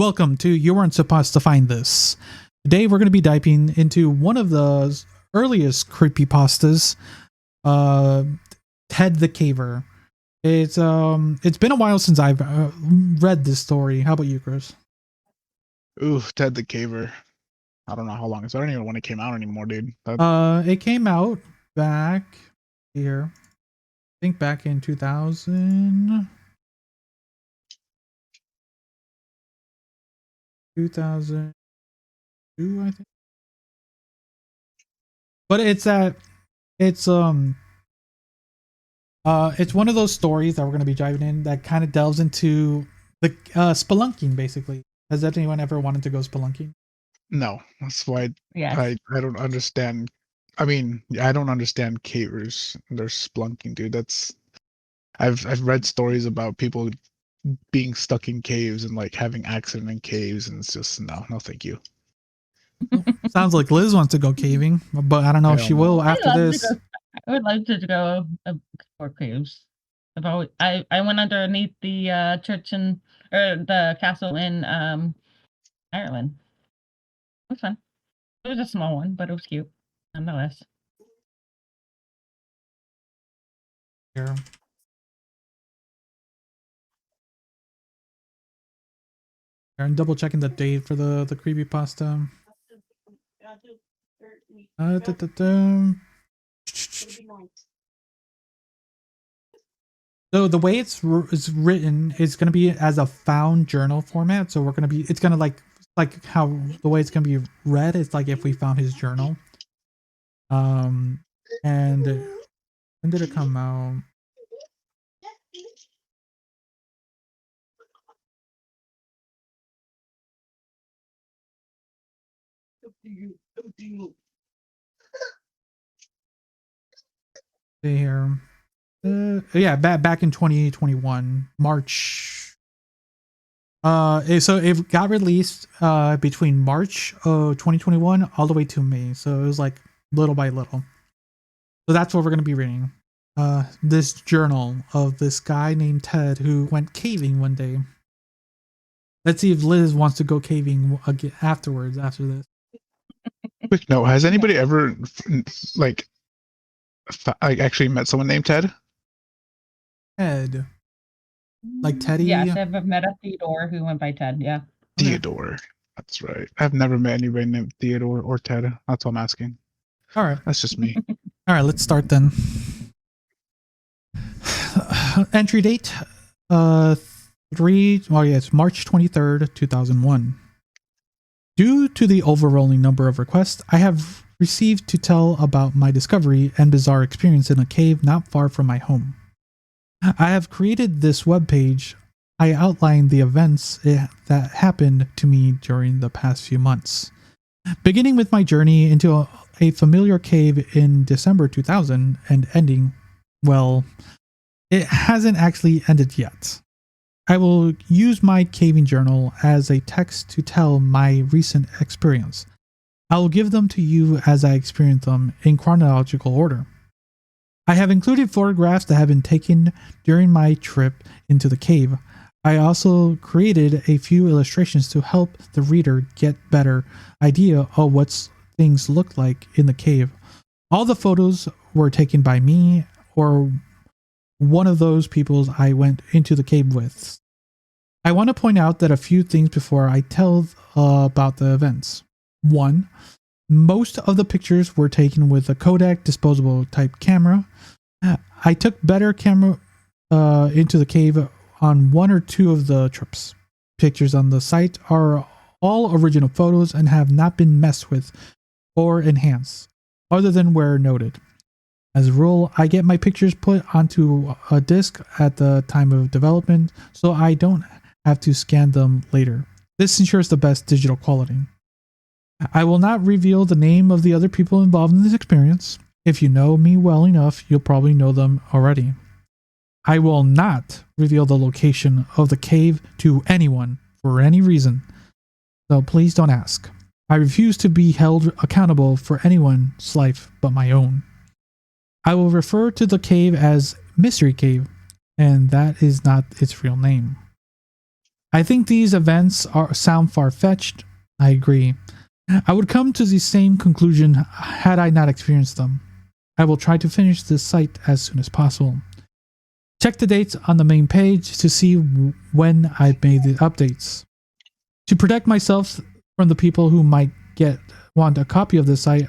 welcome to You Weren't Supposed to Find This. Today we're going to be diving into one of the earliest creepypastas, Ted the Caver. It's been a while since I've read this story. How about you, Chris? Ooh, Ted the Caver. I don't know how long. I don't even know when it came out anymore, dude. It came out back here. I think back in 2000. 2002, I think. But it's one of those stories that we're going to be diving in that kind of delves into the spelunking, basically. Has anyone ever wanted to go spelunking? No, that's why Yes. I don't understand. I mean, I don't understand cavers. They're splunking, dude. I've read stories about people being stuck in caves and like having accident in caves, and it's just no, thank you. Sounds like Liz wants to go caving, but I don't know if she will after this. I would like to go explore caves. I went underneath the church or the castle in Ireland. It was fun. It was a small one, but it was cute nonetheless. Here. And double checking the date for the creepypasta. So the way it's written is going to be as a found journal format. So it's going to like how the way it's going to be read is like if we found his journal. And when did it come out? See here. Yeah, back in 2021, March. So it got released between March of 2021 all the way to May. So it was like little by little. So that's what we're going to be reading. This journal of this guy named Ted who went caving one day. Let's see if Liz wants to go caving again after this. Quick note: has anybody ever like actually met someone named Ted? Ted, like Teddy? Yes, I've met a Theodore who went by Ted. Yeah, Theodore. That's right. I've never met anybody named Theodore or Ted. That's what I'm asking. All right, that's just me. All right, let's start then. Entry date, March 23rd, 2001. Due to the overwhelming number of requests I have received to tell about my discovery and bizarre experience in a cave not far from my home, I have created this webpage. I outline the events that happened to me during the past few months, beginning with my journey into a familiar cave in December 2000 and ending, well, it hasn't actually ended yet. I will use my caving journal as a text to tell my recent experience. I will give them to you as I experience them in chronological order. I have included photographs that have been taken during my trip into the cave. I also created a few illustrations to help the reader get better idea of what things look like in the cave. All the photos were taken by me or one of those people I went into the cave with. I want to point out that a few things before I tell about the events. 1. Most of the pictures were taken with a Kodak disposable type camera. I took better camera into the cave on 1 or 2 of the trips. Pictures on the site are all original photos and have not been messed with or enhanced, other than where noted. As a rule, I get my pictures put onto a disk at the time of development, so I don't have to scan them later. This ensures the best digital quality. I will not reveal the name of the other people involved in this experience. If you know me well enough, you'll probably know them already. I will not reveal the location of the cave to anyone for any reason, so please don't ask. I refuse to be held accountable for anyone's life but my own. I will refer to the cave as Mystery Cave, and that is not its real name. I think these events sound far-fetched. I agree. I would come to the same conclusion had I not experienced them. I will try to finish this site as soon as possible. Check the dates on the main page to see when I've made the updates. To protect myself from the people who might want a copy of this site,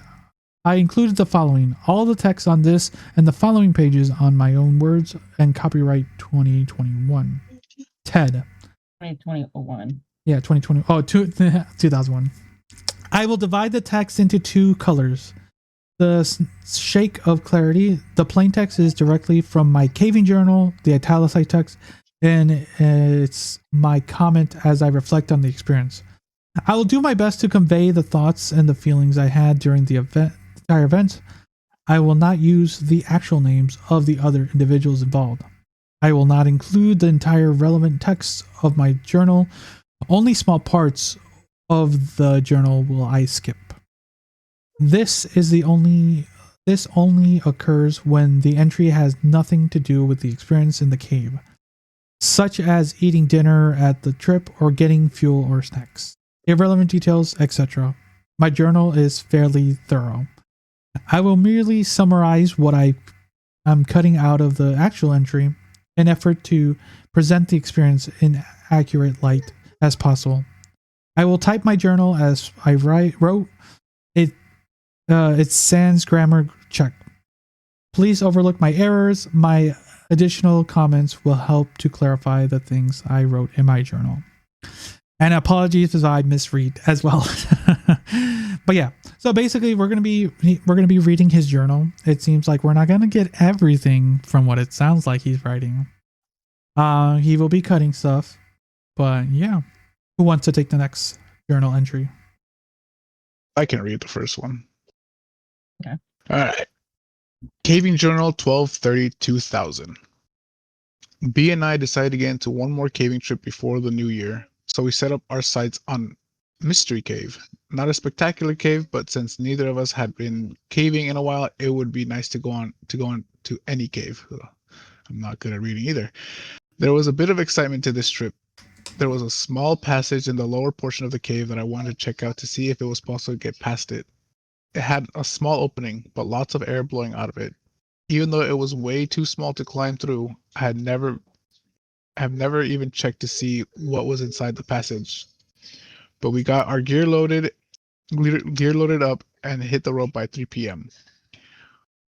I included the following. All the text on this and the following pages on my own words and copyright 2021. Ted. 2021. Yeah, 2020. Oh, 2001. I will divide the text into two colors. The shake of clarity. The plain text is directly from my caving journal, the italicized text, and it's my comment as I reflect on the experience. I will do my best to convey the thoughts and the feelings I had during the entire event. I will not use the actual names of the other individuals involved. I will not include the entire relevant text of my journal. Only small parts of the journal will I skip. This only occurs when the entry has nothing to do with the experience in the cave, such as eating dinner at the trip or getting fuel or snacks, irrelevant details, etc. My journal is fairly thorough. I will merely summarize what I'm cutting out of the actual entry in effort to present the experience in accurate light as possible. I will type my journal as I wrote it. It's sans grammar check. Please overlook my errors. My additional comments will help to clarify the things I wrote in my journal. And apologies if I misread as well. But yeah, so basically we're gonna be reading his journal. It seems like we're not gonna get everything from what it sounds like he's writing. He will be cutting stuff, but yeah. Who wants to take the next journal entry? I can read the first one. Okay. All right. Caving Journal 12/30/2000. B and I decided to get into one more caving trip before the new year, so we set up our sights on Mystery Cave. Not a spectacular cave, but since neither of us had been caving in a while, it would be nice to go on to any cave. I'm not good at reading either. There was a bit of excitement to this trip. There was a small passage in the lower portion of the cave that I wanted to check out to see if it was possible to get past it. It had a small opening, but lots of air blowing out of it. Even though it was way too small to climb through, I have never even checked to see what was inside the passage. But we got our gear loaded up and hit the road by 3 p.m.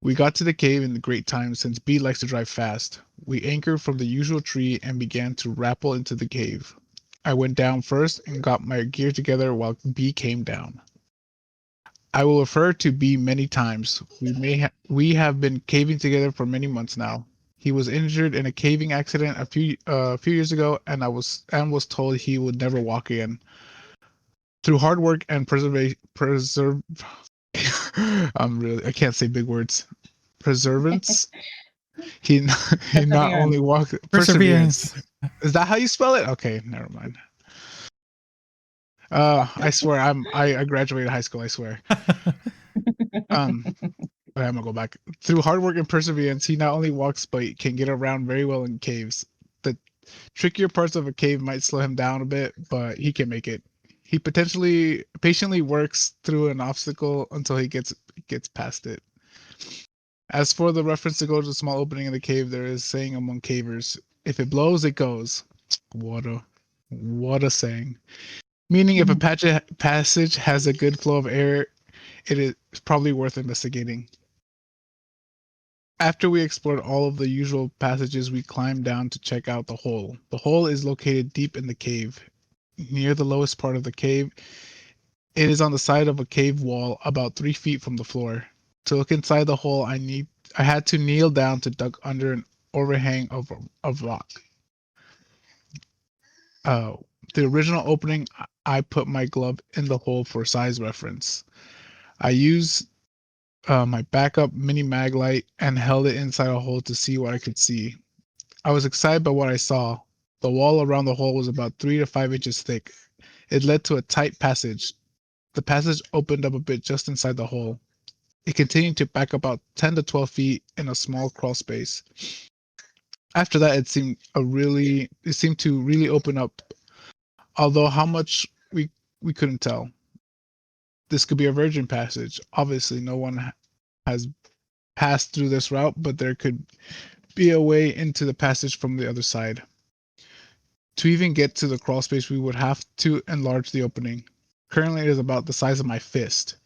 We got to the cave in great time since B likes to drive fast. We anchored from the usual tree and began to rappel into the cave. I went down first and got my gear together while B came down. I will refer to B many times. We have been caving together for many months now. He was injured in a caving accident a few years ago, and was told he would never walk again. Through hard work and I can't say big words. Perseverance. He not only walked perseverance. Is that how you spell it? Okay, never mind. I swear I graduated high school, I swear. Okay, I'm gonna go back. Through hard work and perseverance, he not only walks but can get around very well in caves. The trickier parts of a cave might slow him down a bit, but he can make it. He patiently works through an obstacle until he gets past it. As for the reference to go to the small opening in the cave, there is saying among cavers, if it blows, it goes. What a saying. Meaning if a passage has a good flow of air, it is probably worth investigating. After we explored all of the usual passages, we climbed down to check out the hole. The hole is located deep in the cave. Near the lowest part of the cave, it is on the side of a cave wall about 3 feet from the floor. To look inside the hole, I had to kneel down to duck under an overhang of rock. The original opening, I put my glove in the hole for size reference. I used my backup mini mag light and held it inside a hole to see what I could see. I was excited by what I saw. The wall around the hole was about 3 to 5 inches thick. It led to a tight passage. The passage opened up a bit just inside the hole. It continued to back about 10 to 12 feet in a small crawl space. After that, it seemed to really open up Although how much we couldn't tell. This could be a virgin passage. Obviously, no one has passed through this route, but there could be a way into the passage from the other side. To even get to the crawl space, we would have to enlarge the opening. Currently, it is about the size of my fist.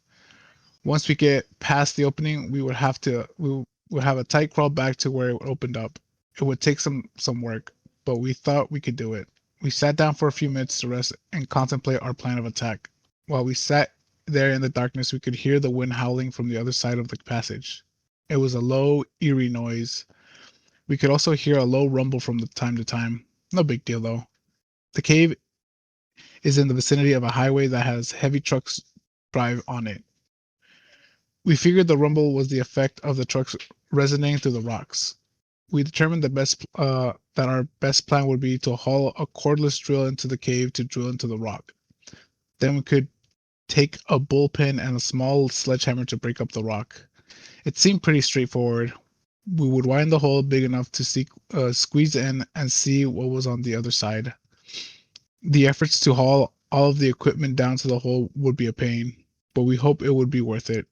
Once we get past the opening, we would have a tight crawl back to where it opened up. It would take some work, but we thought we could do it. We sat down for a few minutes to rest and contemplate our plan of attack. While we sat there in the darkness, we could hear the wind howling from the other side of the passage. It was a low, eerie noise. We could also hear a low rumble from time to time. No big deal though. The cave is in the vicinity of a highway that has heavy trucks drive on it. We figured the rumble was the effect of the trucks resonating through the rocks. We determined that our best plan would be to haul a cordless drill into the cave to drill into the rock. Then we could take a bullpen and a small sledgehammer to break up the rock. It seemed pretty straightforward. We would wind the hole big enough to squeeze in and see what was on the other side. The efforts to haul all of the equipment down to the hole would be a pain, but we hope it would be worth it.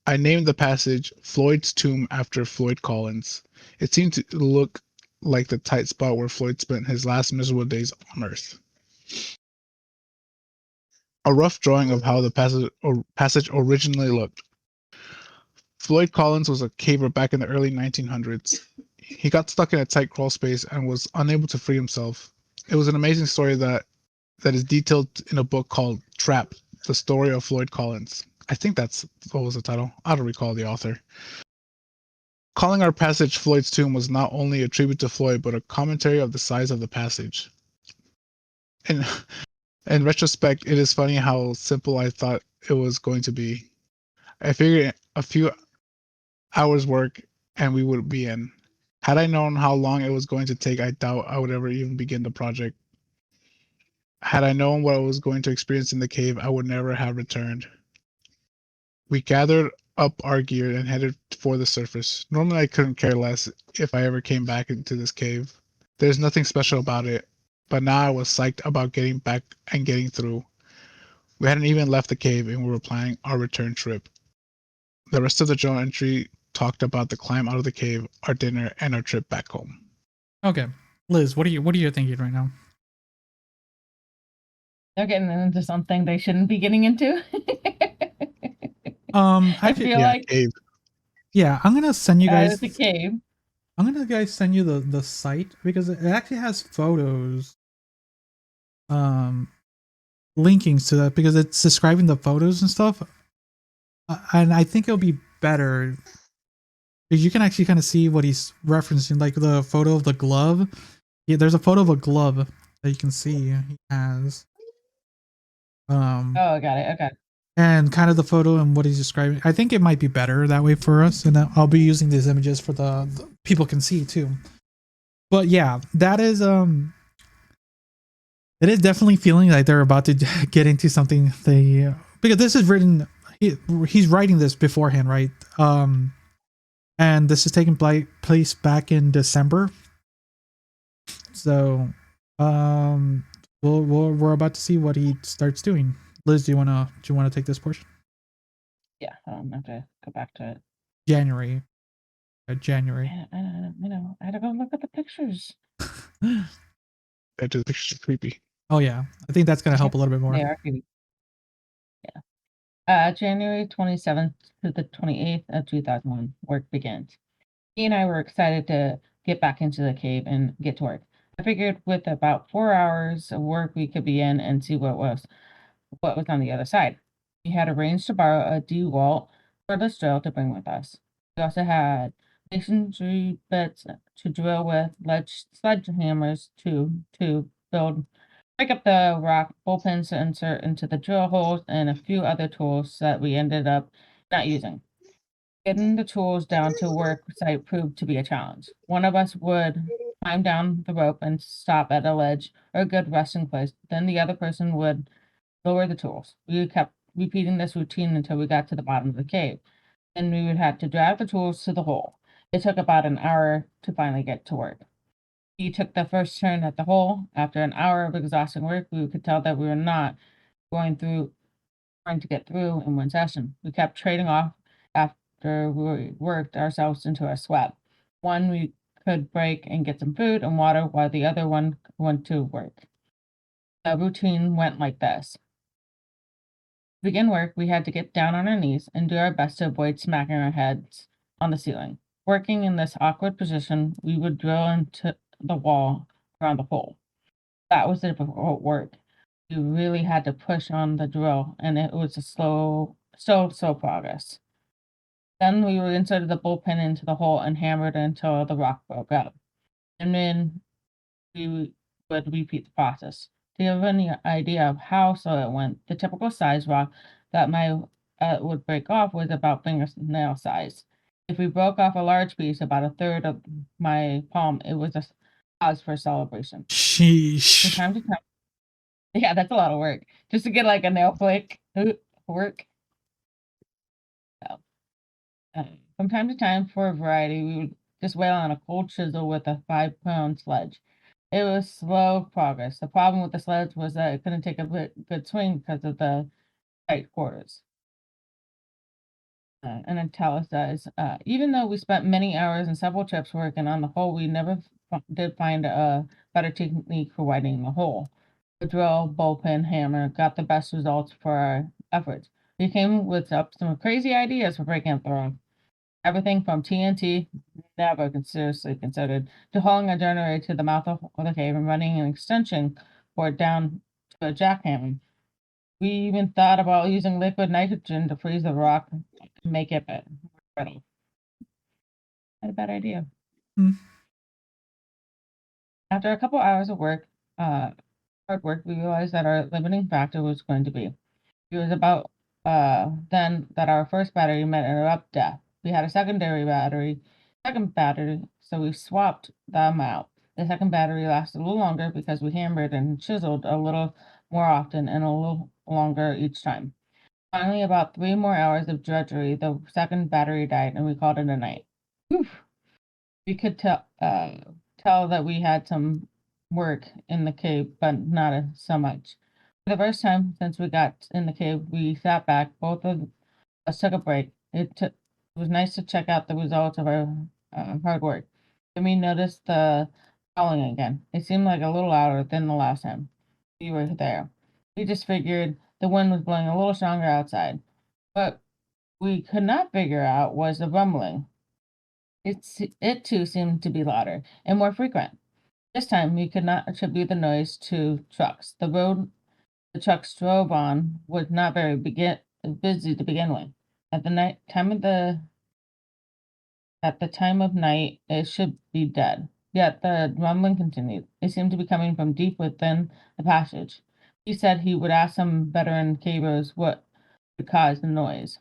I named the passage Floyd's Tomb after Floyd Collins. It seemed to look like the tight spot where Floyd spent his last miserable days on Earth. A rough drawing of how the passage originally looked. Floyd Collins was a caver back in the early 1900s. He got stuck in a tight crawl space and was unable to free himself. It was an amazing story that is detailed in a book called Trap, The Story of Floyd Collins. I think that's what was the title. I don't recall the author. Calling our passage Floyd's Tomb was not only a tribute to Floyd, but a commentary of the size of the passage. In retrospect, it is funny how simple I thought it was going to be. I figured a few hours work and we would be in. Had I known how long it was going to take, I doubt I would ever even begin the project. Had I known what I was going to experience in the cave, I would never have returned. We gathered up our gear and headed for the surface. Normally I couldn't care less if I ever came back into this cave. There's nothing special about it, but now I was psyched about getting back and getting through. We hadn't even left the cave and we were planning our return trip. The rest of the journal entry talked about the climb out of the cave, our dinner, and our trip back home. Okay, Liz, what are you thinking right now? They're getting into something they shouldn't be getting into. I feel like cave. Yeah, I'm gonna send you guys. It's a cave. I'm gonna send you the site because it actually has photos. Linkings to that because it's describing the photos and stuff, and I think it'll be better because you can actually kind of see what he's referencing, like the photo of the glove. Yeah, there's a photo of a glove that you can see he has. Oh, I got it. Okay. And kind of the photo and what he's describing. I think it might be better that way for us, and I'll be using these images for the people can see too. But yeah, that is it is definitely feeling like they're about to get into something because this is written. He's writing this beforehand, right? And this is taking place back in December. So, we're about to see what he starts doing. Liz, do you wanna take this portion? Yeah, I have to go back to it. January. I had to go look at the pictures. The pictures are creepy. Oh yeah, I think that's gonna help a little bit more. They are creepy. Yeah. January 27th to the 28th of 2001, work begins. He and I were excited to get back into the cave and get to work. I figured with about 4 hours of work, we could be in and see what was on the other side. We had arranged to borrow a DeWalt cordless drill to bring with us. We also had masonry bits to drill with, sledgehammers to break up the rock, bullpens to insert into the drill holes, and a few other tools that we ended up not using. Getting the tools down to work site proved to be a challenge. One of us would climb down the rope and stop at a ledge or a good resting place. Then the other person would lower the tools. We kept repeating this routine until we got to the bottom of the cave. Then we would have to drag the tools to the hole. It took about an hour to finally get to work. We took the first turn at the hole. After an hour of exhausting work, we could tell that we were not going to get through in one session. We kept trading off after we worked ourselves into a sweat. One we could break and get some food and water while the other one went to work. The routine went like this. To begin work, we had to get down on our knees and do our best to avoid smacking our heads on the ceiling. Working in this awkward position, we would drill into the wall around the hole. That was the difficult work. We really had to push on the drill, and it was a slow progress. Then we inserted the bullpen into the hole and hammered until the rock broke out. And then we would repeat the process. To give any idea of how slow it went, the typical size rock that my would break off was about fingernail size. If we broke off a large piece, about a third of my palm, it was a cause for celebration. From Sheesh. time to time, yeah, that's a lot of work just to get like a nail flick work. So, from time to time, for a variety, we would just wail on a cold chisel with a 5-pound sledge. It was slow progress. The problem with the sledge was that it couldn't take a good swing because of the tight quarters. And italicized. Even though we spent many hours and several trips working on the hole, we never did find a better technique for widening the hole. The drill, bullpen, hammer got the best results for our efforts. We came with some crazy ideas for breaking up the rock. Everything from TNT, never seriously considered, to hauling a generator to the mouth of the cave and running an extension cord down to a jackhammer. We even thought about using liquid nitrogen to freeze the rock and make it brittle. Not a bad idea. Hmm. After a couple hours of hard work, we realized that our limiting factor was going to be. It was about then that our first battery met an abrupt death. We had a second battery, so we swapped them out. The second battery lasted a little longer because we hammered and chiseled a little more often and a little longer each time. Finally, about 3 more hours of drudgery, the second battery died, and we called it a night. Oof. We could tell that we had some work in the cave, but not so much. For the first time since we got in the cave, we sat back. Both of us took a break. It was nice to check out the results of our hard work. Then we noticed the howling again. It seemed like a little louder than the last time we were there. We just figured the wind was blowing a little stronger outside. What we could not figure out was the rumbling. It too seemed to be louder and more frequent. This time we could not attribute the noise to trucks. The road the trucks drove on was not very busy to begin with. At the time of night, it should be dead. Yet the rumbling continued. It seemed to be coming from deep within the passage. He said he would ask some veteran cavers what could cause the noise.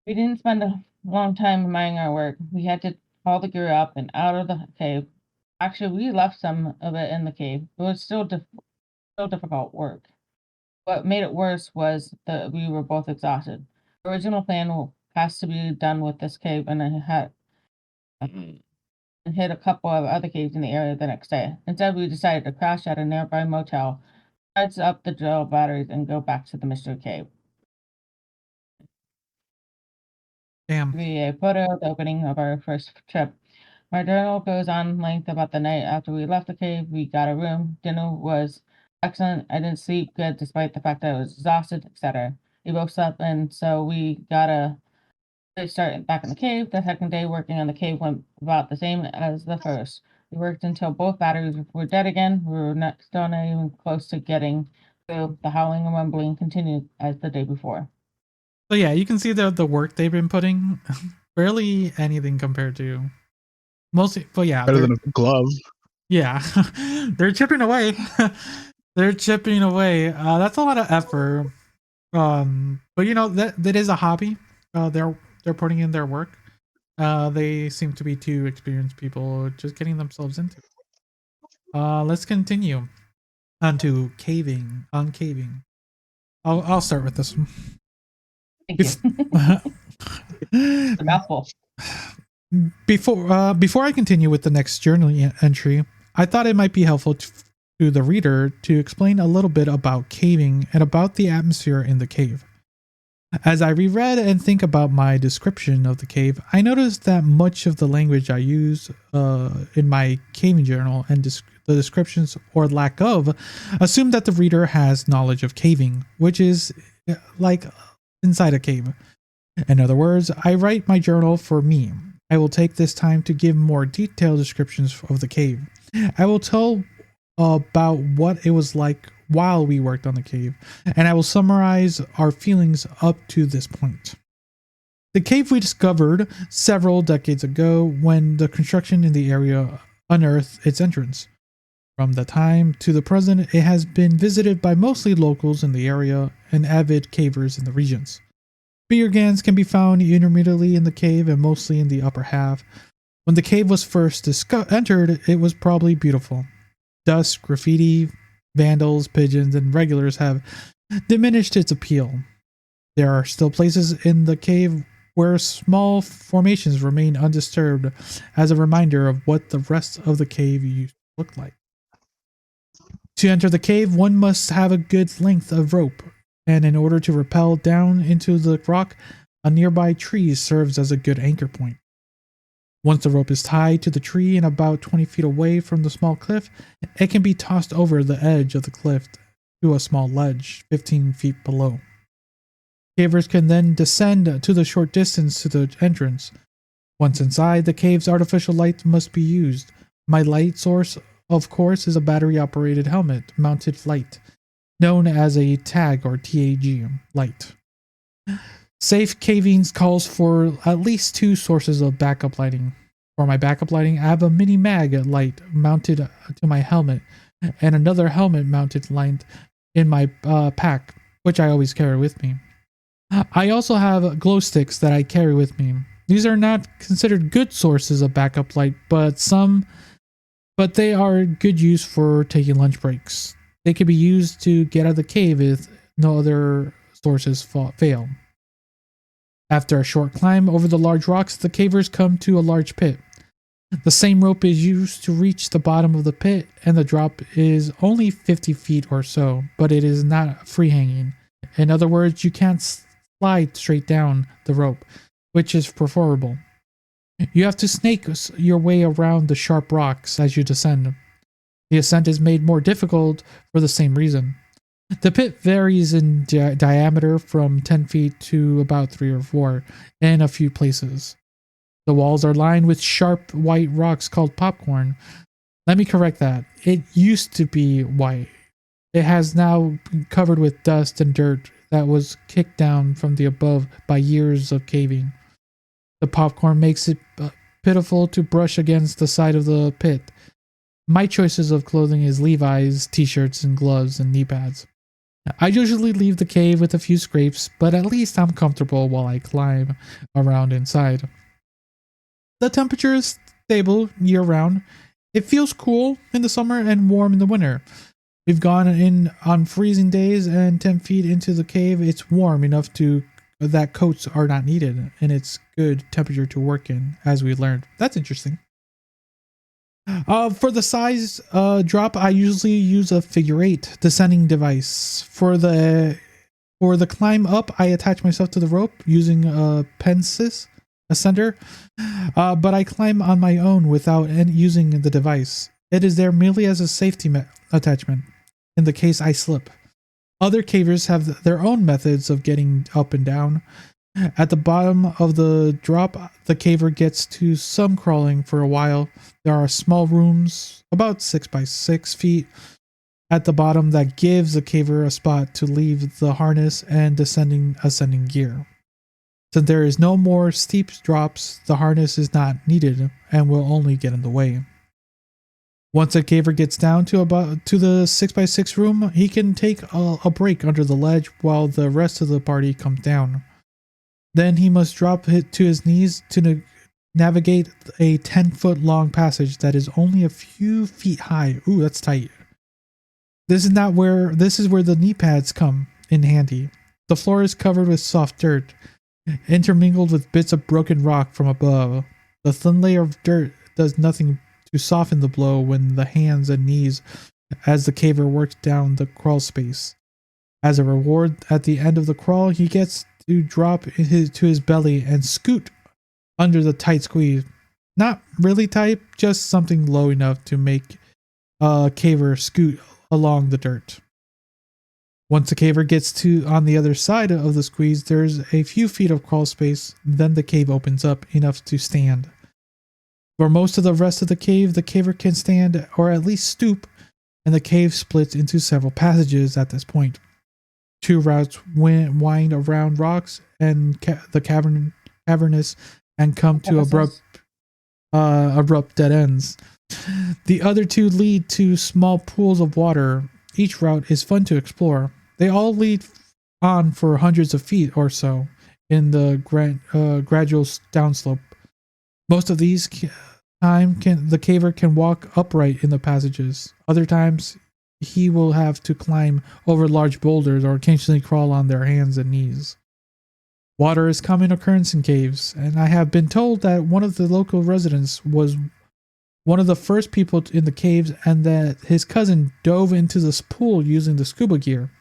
We didn't spend a long time minding our work. We had to haul the gear up and out of the cave. Actually, we left some of it in the cave. It was still difficult work. What made it worse was that we were both exhausted. The original plan has to be done with this cave, and it had and hit a couple of other caves in the area the next day. Instead, we decided to crash at a nearby motel, charge up the drill batteries, and go back to the mystery cave. Damn. A photo of the opening of our first trip. My journal goes on length about the night after we left the cave. We got a room. Dinner was excellent. I didn't sleep good despite the fact that I was exhausted, etc. We both slept, and so we got a start back in the cave. The second day working on the cave went about the same as the first. We worked until both batteries were dead again. We were still not even close to getting through. The howling and rumbling continued as the day before. So yeah, you can see the work they've been putting. Barely anything compared to mostly, but yeah, Better than a glove. yeah, they're chipping away. They're chipping away. That's a lot of effort. But you know that is a hobby. They're putting in their work. They seem to be two experienced people just getting themselves into it. Let's continue on to caving. On caving. I'll start with this one. Thank you. The mouthful. Before I continue with the next journal entry, I thought it might be helpful to the reader to explain a little bit about caving and about the atmosphere in the cave. As I reread and think about my description of the cave, I noticed that much of the language I use in my caving journal and the descriptions or lack of assume that the reader has knowledge of caving, which is like inside a cave. In other words, I write my journal for me. I will take this time to give more detailed descriptions of the cave. I will tell about what it was like while we worked on the cave, and I will summarize our feelings up to this point. The cave we discovered several decades ago when the construction in the area unearthed its entrance. From the time to the present, it has been visited by mostly locals in the area and avid cavers in the regions. Beer cans can be found intermittently in the cave and mostly in the upper half. When the cave was first entered, it was probably beautiful. Dust, graffiti, vandals, pigeons, and regulars have diminished its appeal. There are still places in the cave where small formations remain undisturbed as a reminder of what the rest of the cave used to look like. To enter the cave, one must have a good length of rope, and in order to rappel down into the rock, a nearby tree serves as a good anchor point. Once the rope is tied to the tree and about 20 feet away from the small cliff, it can be tossed over the edge of the cliff to a small ledge 15 feet below. Cavers can then descend to the short distance to the entrance. Once inside, the cave's artificial light must be used. My light source, of course, is a battery-operated helmet-mounted light, known as a TAG or TAG light. Safe caving calls for at least 2 sources of backup lighting. For my backup lighting, I have a mini mag light mounted to my helmet and another helmet mounted light in my pack, which I always carry with me. I also have glow sticks that I carry with me. These are not considered good sources of backup light, but they are good use for taking lunch breaks. They can be used to get out of the cave if no other sources fail. After a short climb over the large rocks, the cavers come to a large pit. The same rope is used to reach the bottom of the pit, and the drop is only 50 feet or so, but it is not free hanging. In other words, you can't slide straight down the rope, which is preferable. You have to snake your way around the sharp rocks as you descend. The ascent is made more difficult for the same reason. The pit varies in diameter from 10 feet to about 3 or 4 in a few places. The walls are lined with sharp white rocks called popcorn. Let me correct that. It used to be white. It has now been covered with dust and dirt that was kicked down from the above by years of caving. The popcorn makes it pitiful to brush against the side of the pit. My choices of clothing is Levi's, t-shirts, and gloves, and knee pads. I usually leave the cave with a few scrapes, but at least I'm comfortable while I climb around inside. The temperature is stable year-round. It feels cool in the summer and warm in the winter. We've gone in on freezing days, and 10 feet into the cave, it's warm enough that coats are not needed, and it's good temperature to work in, as we learned. That's interesting. For the size drop, I usually use a figure 8 descending device. For the climb up, I attach myself to the rope using a pensis ascender, but I climb on my own without using the device. It is there merely as a safety attachment in the case I slip. Other cavers have their own methods of getting up and down. At the bottom of the drop, the caver gets to some crawling for a while. There are small rooms, about 6 by 6 feet, at the bottom that gives the caver a spot to leave the harness and ascending gear. Since there is no more steep drops, the harness is not needed and will only get in the way. Once a caver gets down to the 6 by 6 room, he can take a break under the ledge while the rest of the party comes down. Then he must drop to his knees to navigate a 10-foot long passage that is only a few feet high. Ooh, that's tight. This is where the knee pads come in handy. The floor is covered with soft dirt, intermingled with bits of broken rock from above. The thin layer of dirt does nothing to soften the blow when the hands and knees as the caver works down the crawl space. As a reward, at the end of the crawl, he gets to drop to his belly and scoot under the tight squeeze. Not really tight, just something low enough to make a caver scoot along the dirt. Once the caver gets to on the other side of the squeeze, there's a few feet of crawl space, then the cave opens up enough to stand. For most of the rest of the caver can stand or at least stoop, and the cave splits into several passages at this point. Two routes wind around rocks and the cavernous and come to abrupt dead ends. The other two lead to small pools of water. Each route is fun to explore. They all lead on for hundreds of feet or so in the gradual downslope. Most of these the caver can walk upright in the passages. Other times, he will have to climb over large boulders or occasionally crawl on their hands and knees. Water is a common occurrence in caves, and I have been told that one of the local residents was one of the first people in the caves and that his cousin dove into this pool using the scuba gear.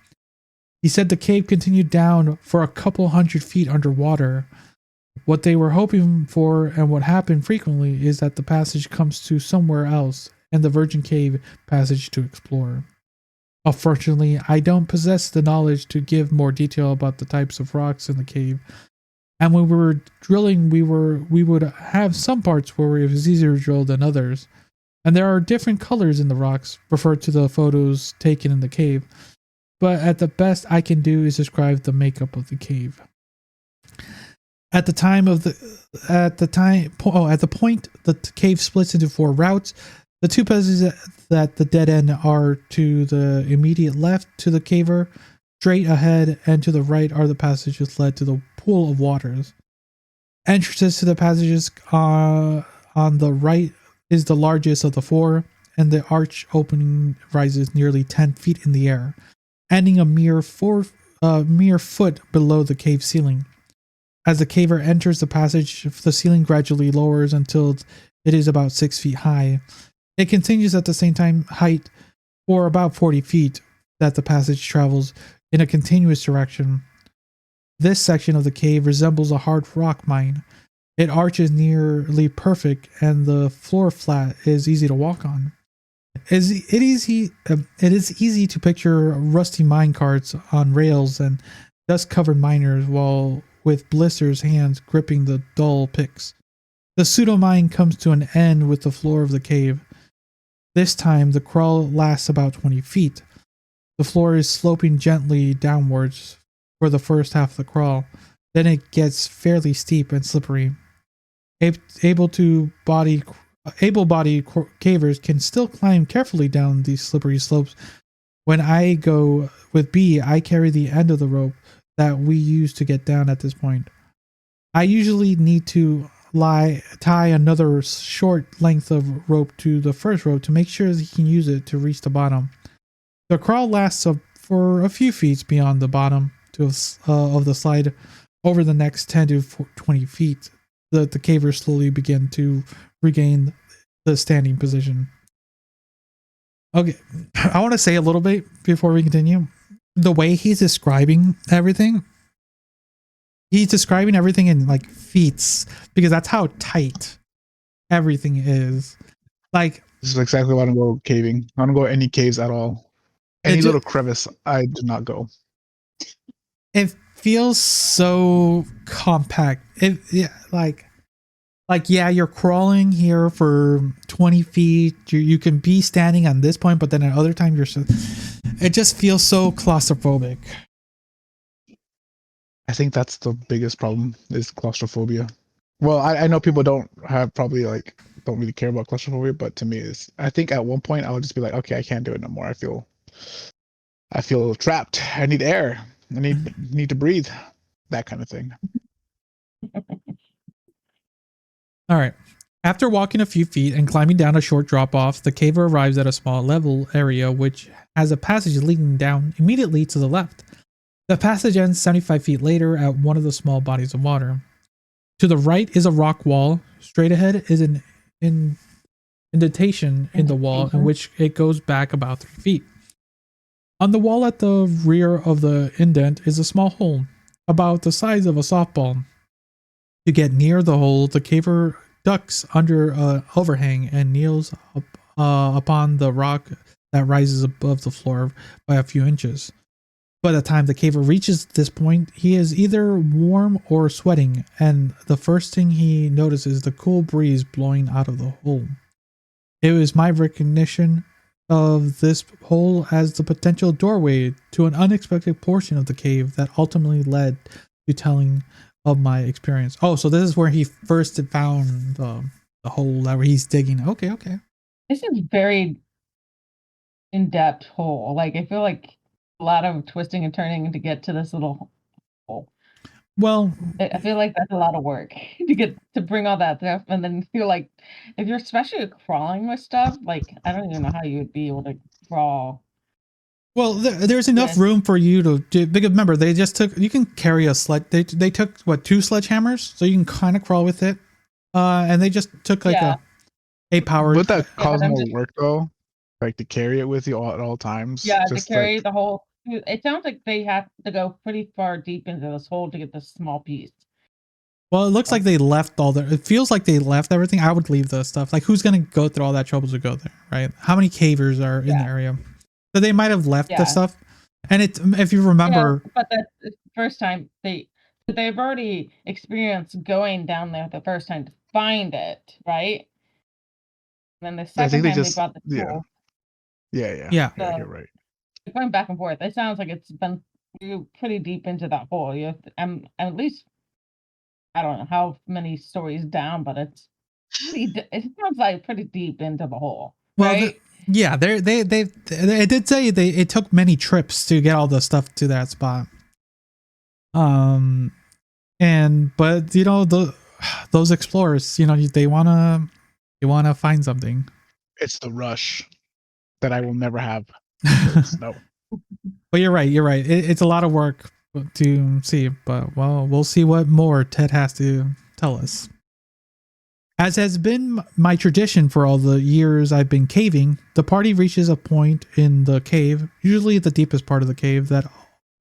He said the cave continued down for a couple hundred feet underwater. What they were hoping for and what happened frequently is that the passage comes to somewhere else and the Virgin Cave passage to explore. Unfortunately, I don't possess the knowledge to give more detail about the types of rocks in the cave. And when we were drilling, we would have some parts where it was easier to drill than others. And there are different colors in the rocks, referred to the photos taken in the cave. But at the best I can do is describe the makeup of the cave. At the point the cave splits into 4 routes. The 2 passages at the dead end are to the immediate left to the caver, straight ahead, and to the right are the passages led to the pool of waters. Entrances to the passages on the right is the largest of the 4, and the arch opening rises nearly 10 feet in the air, ending a mere foot below the cave ceiling. As the caver enters the passage, the ceiling gradually lowers until it is about 6 feet high. It continues at the same time height for about 40 feet that the passage travels in a continuous direction. This section of the cave resembles a hard rock mine. It arches nearly perfect and the floor flat is easy to walk on. It is easy to picture rusty mine carts on rails and dust-covered miners while with blisters hands gripping the dull picks. The pseudo-mine comes to an end with the floor of the cave. This time, the crawl lasts about 20 feet. The floor is sloping gently downwards for the first half of the crawl. Then it gets fairly steep and slippery. Able-bodied cavers can still climb carefully down these slippery slopes. When I go with B, I carry the end of the rope that we use to get down at this point. I usually need to tie another short length of rope to the first rope to make sure that he can use it to reach the bottom. The crawl lasts for a few feet beyond the bottom of the slide. Over the next 10 to 20 feet, the cavers slowly begin to regain the standing position. Okay, I want to say a little bit before we continue. The way he's describing everything in like feet because that's how tight everything is. Like, this is exactly why I don't go caving. I don't go any caves at all. Any little crevice, I do not go. It feels so compact. Yeah, you're crawling here for 20 feet. You can be standing on this point, but then at other time it just feels so claustrophobic. I think that's the biggest problem is claustrophobia. Well, I know people don't really care about claustrophobia, but to me, I think at one point I would just be like, okay, I can't do it no more. I feel trapped. I need air. I need to breathe. That kind of thing. All right. After walking a few feet and climbing down a short drop-off, the caver arrives at a small level area which has a passage leading down immediately to the left. The passage ends 75 feet later at one of the small bodies of water. To the right is a rock wall. Straight ahead is an indentation in the wall in which it goes back about 3 feet. On the wall at the rear of the indent is a small hole, about the size of a softball. To get near the hole, the caver ducks under an overhang and kneels upon the rock that rises above the floor by a few inches. By the time the caver reaches this point, he is either warm or sweating, and the first thing he notices is the cool breeze blowing out of the hole. It was my recognition of this hole as the potential doorway to an unexpected portion of the cave that ultimately led to telling of my experience. Oh, so this is where he first found the hole that where he's digging. Okay. This is very in-depth hole. Like, I feel like a lot of twisting and turning to get to this little hole. Well, I feel like that's a lot of work to bring all that stuff, and then feel like if you're especially crawling with stuff, like I don't even know how you would be able to crawl. Well, there's enough room for you to because remember they just took you can carry a sled. They took what 2 sledgehammers, so you can kind of crawl with it. And they just took like a power. Would that cause more work though? Like to carry it with you at all times? Yeah, just to carry the whole. It sounds like they have to go pretty far deep into this hole to get this small piece. Well, it looks like they left all their. It feels like they left everything. I would leave the stuff. Like, who's gonna go through all that trouble to go there, right? How many cavers are in the area? So they might have left the stuff. And it, if you remember, but that's the first time they've already experienced going down there the first time to find it, right? And then the second time they brought the tool. Yeah, you're right. Going back and forth, it sounds like it's been pretty deep into that hole. I'm at least I don't know how many stories down, but it sounds like pretty deep into the hole. Well, right? They did say it took many trips to get all the stuff to that spot. But you know those explorers, you know, they wanna find something. It's the rush that I will never have. No. But you're right. It's a lot of work to see, but well, we'll see what more Ted has to tell us. As has been my tradition for all the years I've been caving, the party reaches a point in the cave, usually the deepest part of the cave, that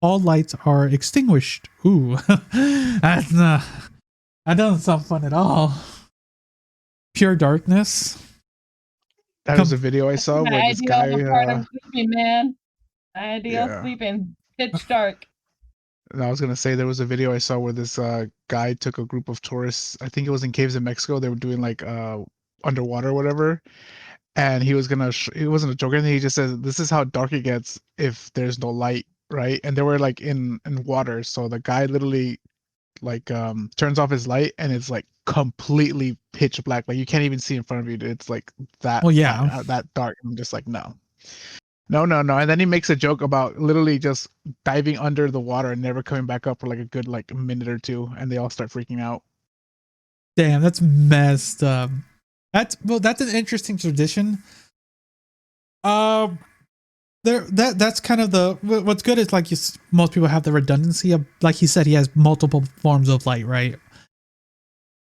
all lights are extinguished. Ooh, that doesn't sound fun at all. Pure darkness. That was a video I saw where this guy. Sleeping, man. Ideal sleeping. Pitch dark. And I was gonna say there was a video I saw where this guy took a group of tourists. I think it was in caves in Mexico. They were doing like underwater or whatever, and he was gonna. It wasn't a joke or anything. He just says, "This is how dark it gets if there's no light, right?" And they were like in water, so the guy literally like turns off his light and it's like completely pitch black. Like you can't even see in front of you. It's like that. Well, yeah, that dark. I'm just like no. And then he makes a joke about literally just diving under the water and never coming back up for like a good like minute or two, and they all start freaking out. Damn, that's messed up. That's an interesting tradition. That's kind of what's good is like most people have the redundancy of, like he said, he has multiple forms of light, right?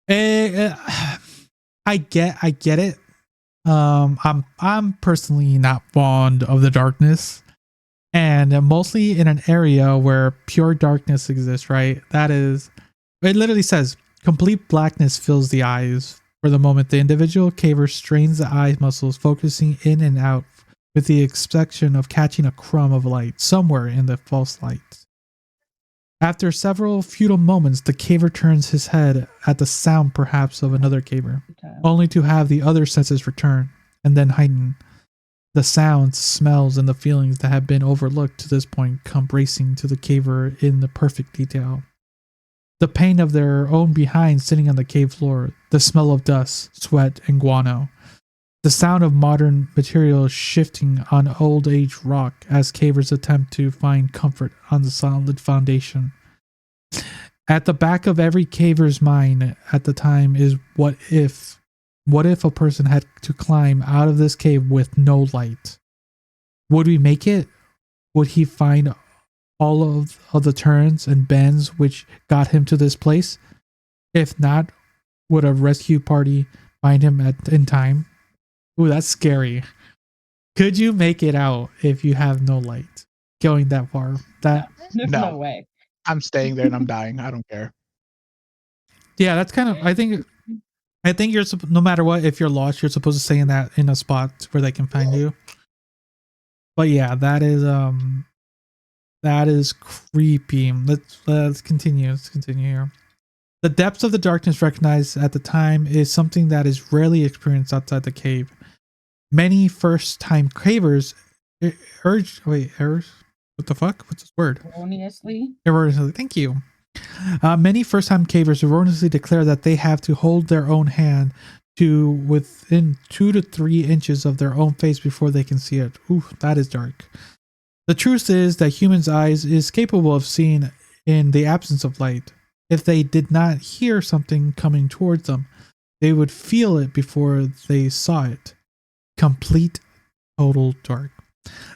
I get it. I'm personally not fond of the darkness, and mostly in an area where pure darkness exists, right? That is, it literally says complete blackness fills the eyes. For the moment, the individual caver strains the eye muscles, focusing in and out with the expectation of catching a crumb of light somewhere in the false light. After several futile moments, the caver turns his head at the sound perhaps of another caver, only to have the other senses return and then heighten. The sounds, smells, and the feelings that have been overlooked to this point come racing to the caver in the perfect detail. The pain of their own behind sitting on the cave floor, the smell of dust, sweat, and guano, the sound of modern materials shifting on old age rock as cavers attempt to find comfort on the solid foundation. At the back of every caver's mind at the time is what if a person had to climb out of this cave with no light? Would we make it? Would he find all of the turns and bends which got him to this place? If not, would a rescue party find him in time? Ooh, that's scary. Could you make it out if you have no light going that far? That There's No. no way. I'm staying there and I'm dying. I don't care. yeah, that's kind of. I think you're no matter what. If you're lost, you're supposed to stay in a spot where they can find you. But yeah, that is creepy. Let's continue. Let's continue here. The depths of the darkness recognized at the time is something that is rarely experienced outside the cave. Many first-time cavers what the fuck? What's this word? Erroneously. Thank you. Many first-time cavers erroneously declare that they have to hold their own hand to within 2 to 3 inches of their own face before they can see it. Ooh, that is dark. The truth is that humans' eyes is capable of seeing in the absence of light. If they did not hear something coming towards them, they would feel it before they saw it. Complete, total dark.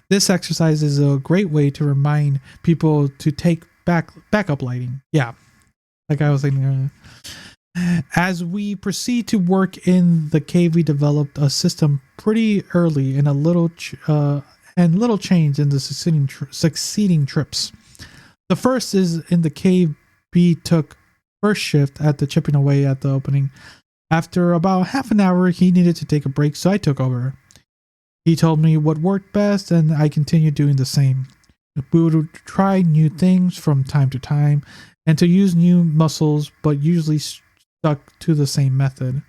This exercise is a great way to remind people to take backup lighting. Yeah, like I was saying earlier. As we proceed to work in the cave, we developed a system pretty early and little change in the succeeding trips. The first is in the cave. B took first shift at the chipping away at the opening. After about half an hour, he needed to take a break, so I took over. He told me what worked best, and I continued doing the same. We would try new things from time to time, and to use new muscles, but usually stuck to the same method.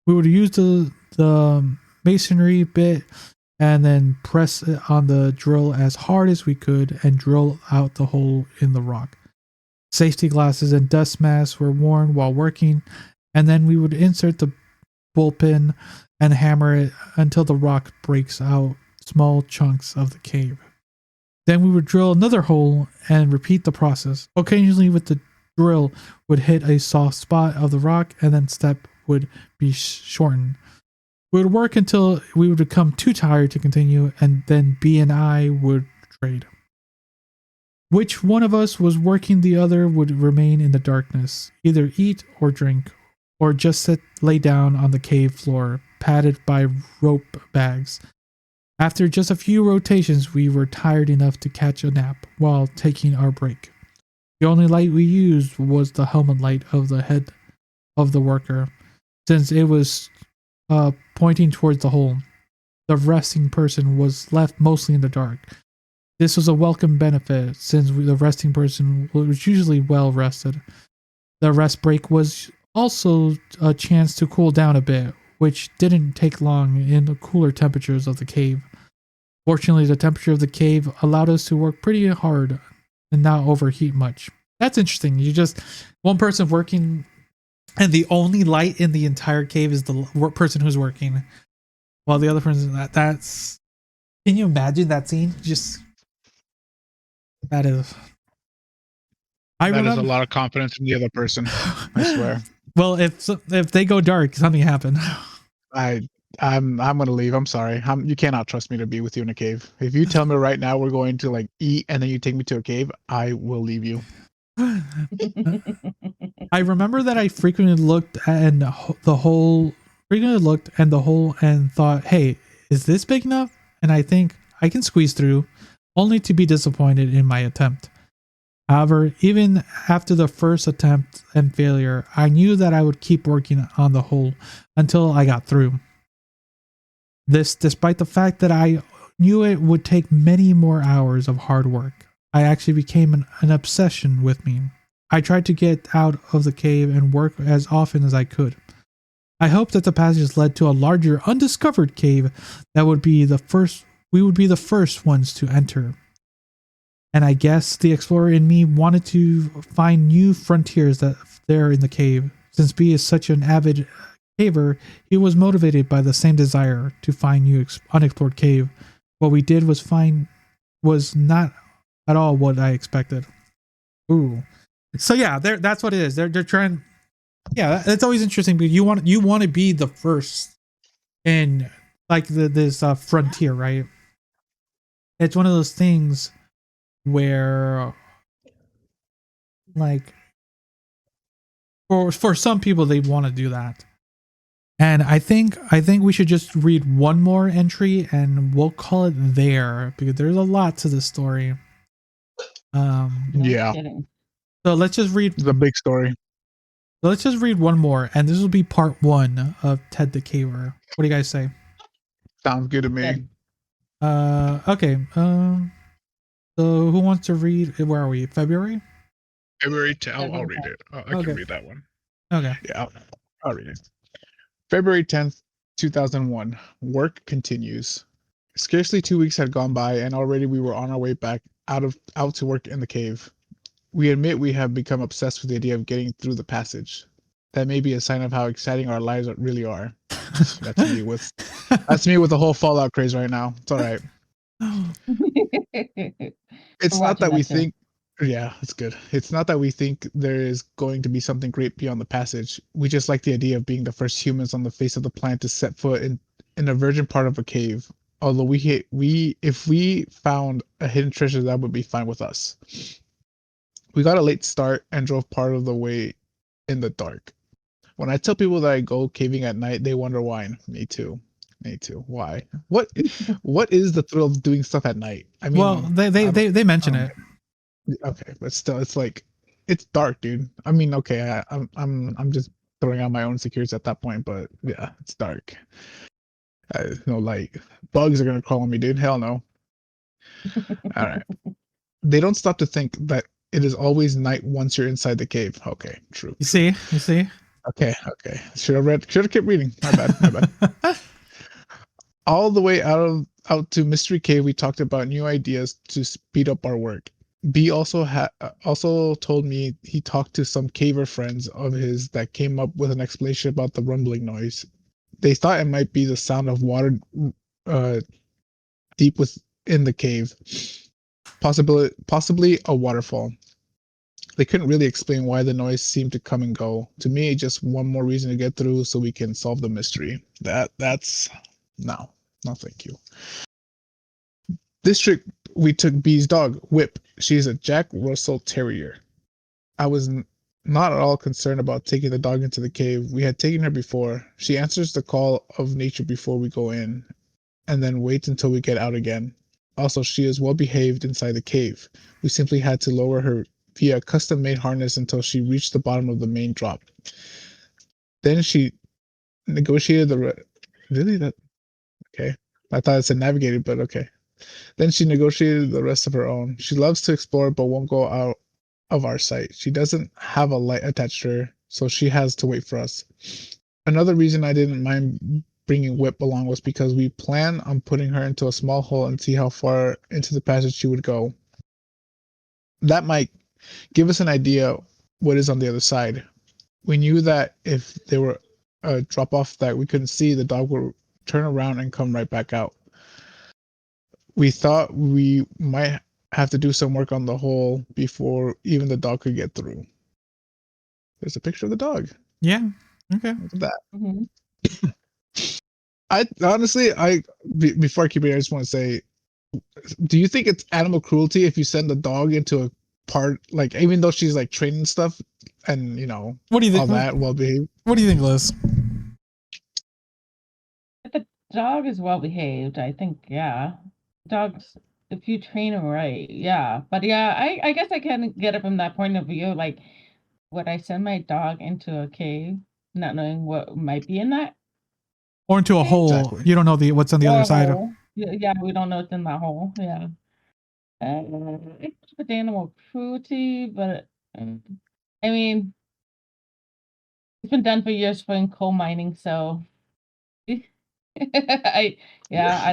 We would use the masonry bit and then press it on the drill as hard as we could and drill out the hole in the rock. Safety glasses and dust masks were worn while working, and then we would insert the bullpen and hammer it until the rock breaks out small chunks of the cave. Then we would drill another hole and repeat the process. Occasionally with the drill would hit a soft spot of the rock and then step would be shortened. We would work until we would become too tired to continue, and then B and I would trade. Which one of us was working, the other would remain in the darkness, either eat or drink, or just lay down on the cave floor, padded by rope bags. After just a few rotations, we were tired enough to catch a nap while taking our break. The only light we used was the helmet light of the head of the worker, since it was pointing towards the hole. The resting person was left mostly in the dark. This was a welcome benefit, since the resting person was usually well rested. The rest break was also a chance to cool down a bit, which didn't take long in the cooler temperatures of the cave. Fortunately, the temperature of the cave allowed us to work pretty hard and not overheat much. That's interesting. You just one person working, and the only light in the entire cave is the person who's working, while the other person that's. Can you imagine that scene? Just that is. That is a lot of confidence in the other person. I swear. Well, if they go dark, something happened. I'm gonna leave. I'm sorry. You cannot trust me to be with you in a cave. If you tell me right now we're going to like eat and then you take me to a cave, I will leave you. I remember that I frequently looked and the hole and thought, "Hey, is this big enough?" And I think I can squeeze through, only to be disappointed in my attempt. However, even after the first attempt and failure, I knew that I would keep working on the hole until I got through. This despite the fact that I knew it would take many more hours of hard work. I actually became an obsession with me. I tried to get out of the cave and work as often as I could. I hoped that the passage led to a larger, undiscovered cave that would be the first. We would be the first ones to enter. And I guess the explorer in me wanted to find new frontiers there in the cave. Since B is such an avid caver, he was motivated by the same desire to find new unexplored cave. What we did was not at all what I expected. Ooh. So yeah, that's what it is. They're trying. Yeah, it's always interesting because you want to be the first in like this frontier, right? It's one of those things where like For some people, they want to do that. And I think we should just read one more entry and we'll call it there because there's a lot to the story. No Yeah, kidding. So let's just read it's a big story. one more, and this will be part 1 of Ted the Caver. What do you guys say? Sounds good to me. Good. Okay. So who wants to read? Where are we? February? February 10th. I'll read it. I Okay. can read that one. Okay. Yeah, I'll read it. February 10th, 2001. Work continues. Scarcely 2 weeks had gone by, and already we were on our way back out to work in the cave. We admit we have become obsessed with the idea of getting through the passage. That may be a sign of how exciting our lives really are. That's me with the whole Fallout craze right now. It's all right. It's We're not that watching we that too. think. Yeah, it's good. It's not that we think there is going to be something great beyond the passage. We just like the idea of being the first humans on the face of the planet to set foot in a virgin part of a cave. Although if we found a hidden treasure, that would be fine with us. We got a late start and drove part of the way in the dark. When I tell people that I go caving at night, they wonder why. Me too. Why? What is the thrill of doing stuff at night? I mean, Well, they mention it. Okay, but still, it's like it's dark, dude. I mean, okay, I'm just throwing out my own securities at that point, but yeah, it's dark. No light. Bugs are gonna crawl on me, dude. Hell no. All right. They don't stop to think that it is always night once you're inside the cave. Okay, true. You see? Okay. Should have kept reading. My bad. All the way out to Mystery Cave, we talked about new ideas to speed up our work. B also told me he talked to some caver friends of his that came up with an explanation about the rumbling noise. They thought it might be the sound of water deep within the cave, possibly a waterfall. They couldn't really explain why the noise seemed to come and go. To me, just one more reason to get through so we can solve the mystery. That's no, thank you. This trip, we took B's dog, Whip. She's a Jack Russell Terrier. I was not at all concerned about taking the dog into the cave. We had taken her before. She answers the call of nature before we go in, and then waits until we get out again. Also, she is well behaved inside the cave. We simply had to lower her via a custom-made harness until she reached the bottom of the main drop. Then she negotiated really that okay. I thought it said navigated, but okay. Then she negotiated the rest of her own. She loves to explore but won't go out of our sight. She doesn't have a light attached to her, so she has to wait for us. Another reason I didn't mind bringing Whip along was because we plan on putting her into a small hole and see how far into the passage she would go. That might give us an idea what is on the other side. We knew that if there were a drop off that we couldn't see, the dog would turn around and come right back out. We thought we might have to do some work on the hole before even the dog could get through. There's a picture of the dog. Yeah. Okay. Look at that. Mm-hmm. I honestly, before I keep it, I just want to say, do you think it's animal cruelty if you send a dog into a part, like, even though she's like trained and stuff, and What do you think? all that well behaved? What do you think, Liz? If the dog is well behaved, I think, yeah. Dogs, if you train them right, yeah. But yeah, I guess I can get it from that point of view. Like, would I send my dog into a cave, not knowing what might be in that? Or into a hole. Exactly. You don't know what's on the other side. Yeah, we don't know what's in that hole. Yeah. It's with animal cruelty, but I mean, it's been done for years for in coal mining, so I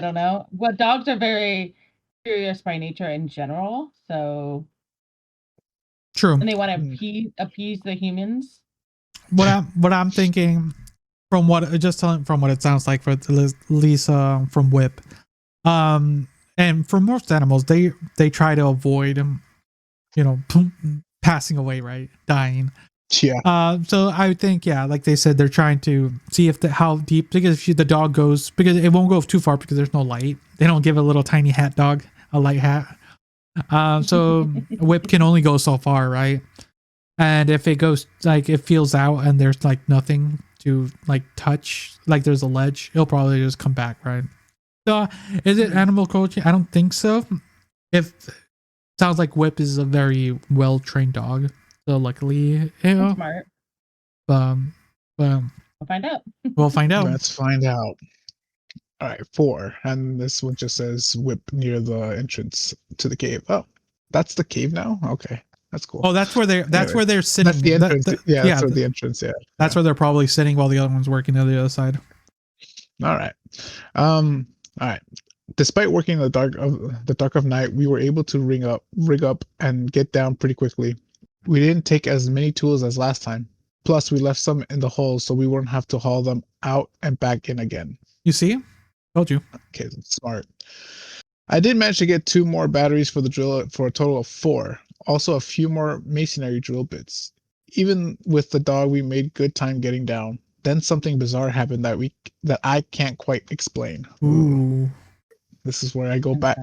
don't know. But dogs are very curious by nature in general, so True. and they want to appease the humans. What I'm thinking, from what it sounds like for Lisa from Whip, and for most animals, they try to avoid, passing away, right, dying. Yeah. So I would think, yeah, like they said, they're trying to see how deep, because if the dog goes, because it won't go too far because there's no light. They don't give a little tiny hat dog a light hat. So Whip can only go so far, right? And if it goes like it feels out and there's like nothing to like touch, like there's a ledge, it'll probably just come back, right? So is it animal cruelty? I don't think so. If sounds like Whip is a very well trained dog, so luckily, That's smart. um, We'll find out. we'll find out. Let's find out. All right, 4, and this one just says whip near the entrance to the cave. Oh, that's the cave now. Okay, that's cool. Oh, that's where they're. That's Anyway, where they're sitting. That's the entrance. Yeah, that's where th- the entrance. Yeah, that's where they're probably sitting while the other one's working on the other side. All right. All right. Despite working in the dark of night, we were able to rig up, and get down pretty quickly. We didn't take as many tools as last time. Plus, we left some in the hole so we wouldn't have to haul them out and back in again. You see? Told you. Okay, smart. I did manage to get 2 more batteries for the drill for a total of 4. Also, a few more masonry drill bits. Even with the dog, we made good time getting down. Then something bizarre happened that I can't quite explain. Ooh. This is where I go back.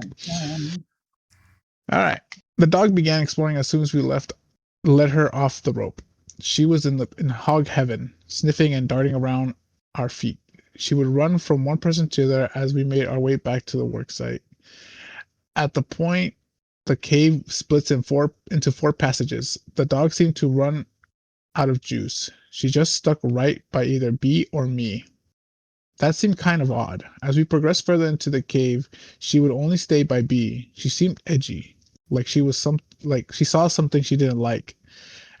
All right. The dog began exploring as soon as we let her off the rope. She was in hog heaven, sniffing and darting around our feet. She would run from one person to the other as we made our way back to the work site. At the point, the cave splits into 4 passages. The dog seemed to run out of juice. She just stuck right by either B or me. That seemed kind of odd. As we progressed further into the cave, she would only stay by B. She seemed edgy, like she saw something she didn't like.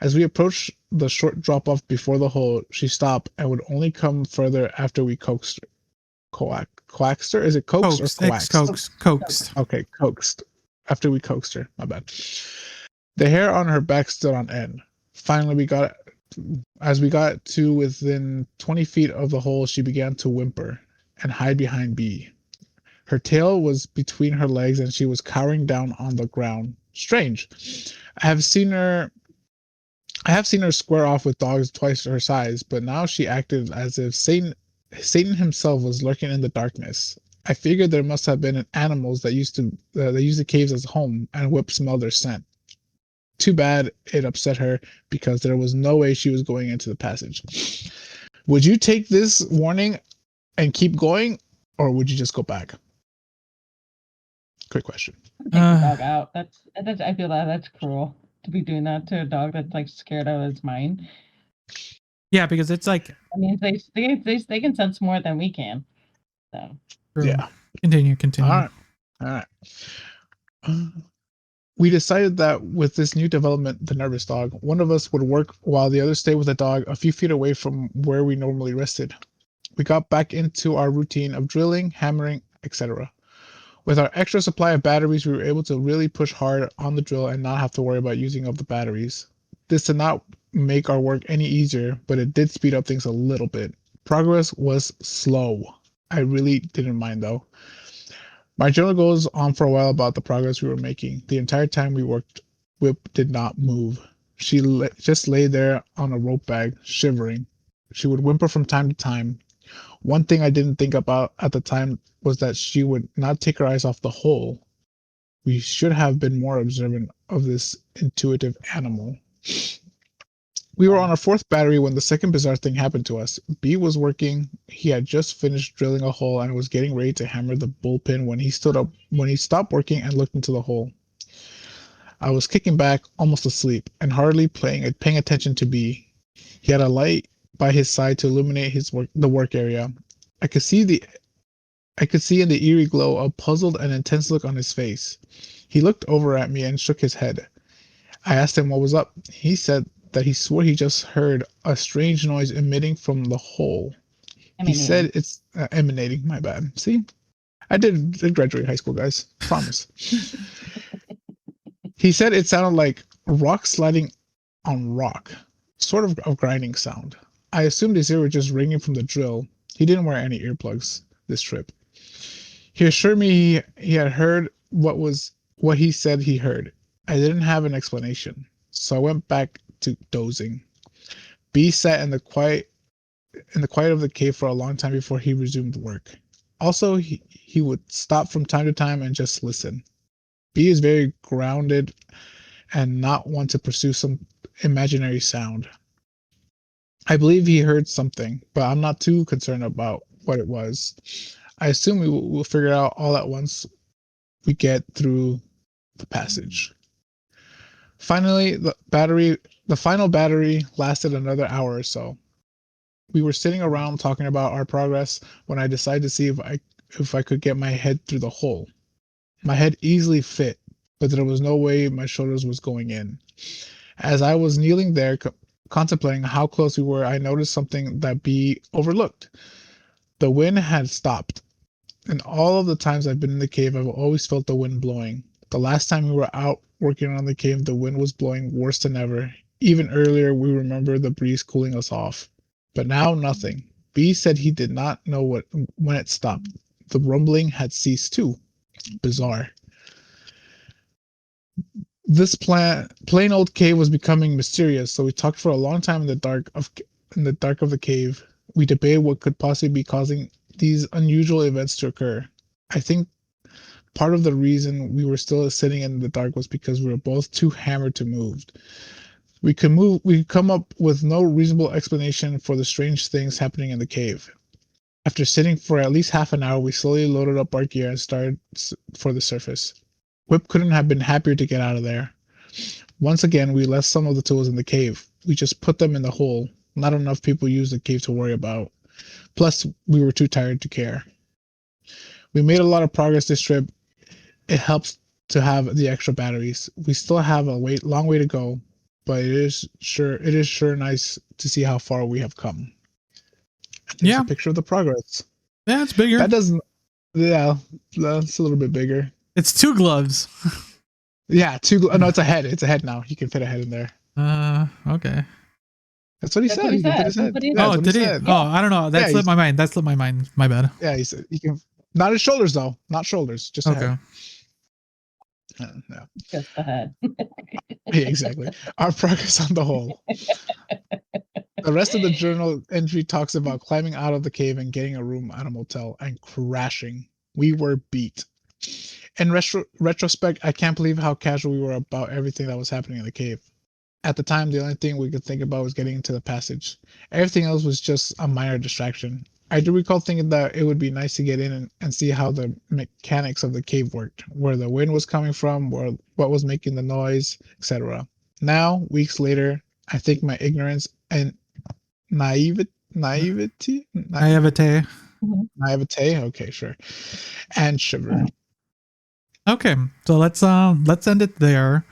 As we approached the short drop off before the hole, she stopped and would only come further after we coaxed her. Coaxed her? Is it coaxed or coaxed? Coaxed. Okay, coaxed. After we coaxed her. My bad. The hair on her back stood on end. Finally, as we got to within 20 feet of the hole, she began to whimper and hide behind B. Her tail was between her legs and she was cowering down on the ground. Strange. I have seen her square off with dogs twice her size, but now she acted as if Satan himself was lurking in the darkness. I figured there must have been animals that used the caves as a home, and Whip smelled their scent. Too bad it upset her, because there was no way she was going into the passage. Would you take this warning and keep going, or would you just go back? Great question. Take the dog out. I feel that's cruel to be doing that to a dog that's like scared out of its mind. Yeah, because it's like, I mean, they can sense more than we can. So true. Yeah. Continue. All right. We decided that with this new development, the nervous dog, one of us would work while the other stayed with the dog a few feet away from where we normally rested. We got back into our routine of drilling, hammering, etc. With our extra supply of batteries, we were able to really push hard on the drill and not have to worry about using up the batteries. This did not make our work any easier, but it did speed up things a little bit. Progress was slow. I really didn't mind though. My journal goes on for a while about the progress we were making. The entire time we worked, Whip did not move. She just lay there on a rope bag, shivering. She would whimper from time to time. One thing I didn't think about at the time was that she would not take her eyes off the hole. We should have been more observant of this intuitive animal. We were on our 4th battery when the second bizarre thing happened to us. B was working. He had just finished drilling a hole and was getting ready to hammer the bullpen when he stopped working and looked into the hole. I was kicking back, almost asleep, and hardly paying attention to B. He had a light by his side to illuminate the work area. I could see in the eerie glow a puzzled and intense look on his face. He looked over at me and shook his head. I asked him what was up. He said that he swore he just heard a strange noise emitting from the hole. He said it's emanating. My bad. See? I did graduate high school, guys. Promise. He said it sounded like rock sliding on rock. Sort of a grinding sound. I assumed his ear was just ringing from the drill. He didn't wear any earplugs this trip. He assured me he had heard what he said he heard. I didn't have an explanation, so I went back to dozing. B sat in the quiet of the cave for a long time before he resumed work. Also, he would stop from time to time and just listen. B is very grounded and not want to pursue some imaginary sound. I believe he heard something, but I'm not too concerned about what it was. I assume we'll figure it out all at once we get through the passage. Finally, the final battery lasted another hour or so. We were sitting around talking about our progress when I decided to see if I could get my head through the hole. My head easily fit, but there was no way my shoulders was going in. As I was kneeling there contemplating how close we were, I noticed something that be overlooked. The wind had stopped. In all of the times I've been in the cave, I've always felt the wind blowing. The last time we were out working on the cave, the wind was blowing worse than ever. Even earlier, we remember the breeze cooling us off. But now, nothing. B said he did not know when it stopped. The rumbling had ceased too. Bizarre. This plain old cave was becoming mysterious, so we talked for a long time in the dark of the cave. We debated what could possibly be causing these unusual events to occur. I think part of the reason we were still sitting in the dark was because we were both too hammered to move. We could come up with no reasonable explanation for the strange things happening in the cave. After sitting for at least half an hour, we slowly loaded up our gear and started for the surface. Whip couldn't have been happier to get out of there. Once again, we left some of the tools in the cave. We just put them in the hole. Not enough people use the cave to worry about. Plus, we were too tired to care. We made a lot of progress this trip. It helps to have the extra batteries. We still have a long way to go, but it is sure nice to see how far we have come. There's a picture of the progress. Yeah, it's bigger. That doesn't. Yeah, that's a little bit bigger. It's 2 gloves. Yeah, 2. No, it's a head. It's a head now. You can fit a head in there. Okay. That's what he said. He can fit his head. Yeah, oh, did he? Oh, I don't know. That slipped my mind. That slipped my mind. My bad. Yeah, he said you can. Not his shoulders though. Not shoulders. Just a head. No. Just the head. Yeah, exactly. Our progress on the whole. The rest of the journal entry talks about climbing out of the cave and getting a room at a motel and crashing. We were beat. In retrospect, I can't believe how casual we were about everything that was happening in the cave. At the time, the only thing we could think about was getting into the passage. Everything else was just a minor distraction. I do recall thinking that it would be nice to get in and see how the mechanics of the cave worked, where the wind was coming from, what was making the noise, etc. Now, weeks later, I think my ignorance and naivete, okay, sure, and shiver. Okay, so let's end it there.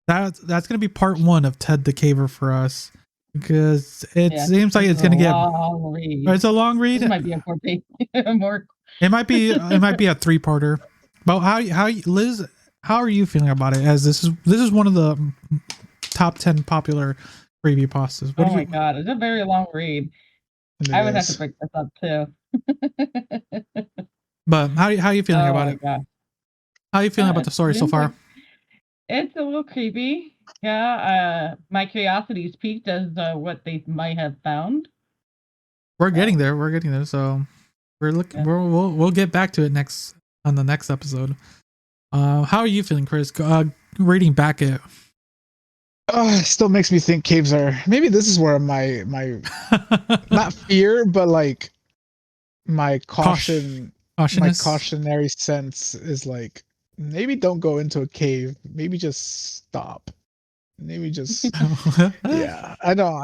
That's gonna be part 1 of Ted the Caver for us, because it seems like it's gonna get. It's a long read. It might be a 4 page more. It might be a 3-parter. But how Liz, how are you feeling about it? As this is one of the top 10 popular creepypastas. Oh my god, it's a very long read. I would have to break this up too. But how are you feeling about it? God. How are you feeling about the story so far? It's a little creepy. Yeah, my curiosity is piqued as what they might have found. We're getting there. So we're looking. Yeah. We'll get back to it on the next episode. How are you feeling, Chris? Reading back it. It still makes me think caves are. Maybe this is where my not fear, but like my my cautionary sense is like, maybe don't go into a cave. Maybe just stop. Maybe just yeah. I know.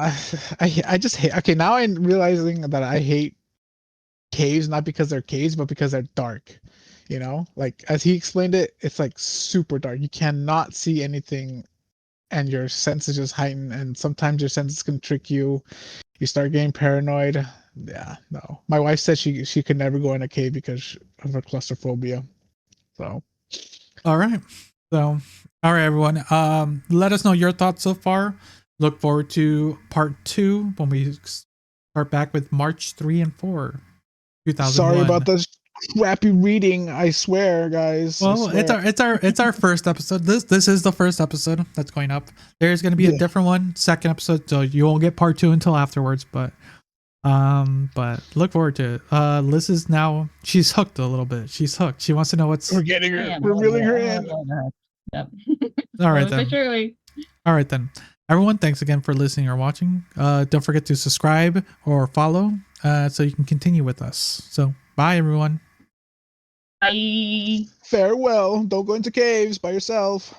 I just hate. Okay, now I'm realizing that I hate caves, not because they're caves, but because they're dark. You know, like as he explained it, it's like super dark. You cannot see anything, and your senses just heighten. And sometimes your senses can trick you. You start getting paranoid. Yeah, no. My wife said she could never go in a cave because of her claustrophobia. So. All right, everyone. Let us know your thoughts so far. Look forward to part 2 when we start back with March 3 and 4, 2001. Sorry about this crappy reading. I swear, guys. Well, it's our first episode. This is the first episode that's going up. There's going to be a different one, second episode, so you won't get part 2 until afterwards. But look forward to it. Liz is now, she's hooked a little bit. She's hooked. She wants to know what's. We're getting her. We're reeling her in. Yep. All right Slowly but then. surely. All right then. Everyone, thanks again for listening or watching. Don't forget to subscribe or follow so you can continue with us. So, bye everyone. Bye. Farewell. Don't go into caves by yourself.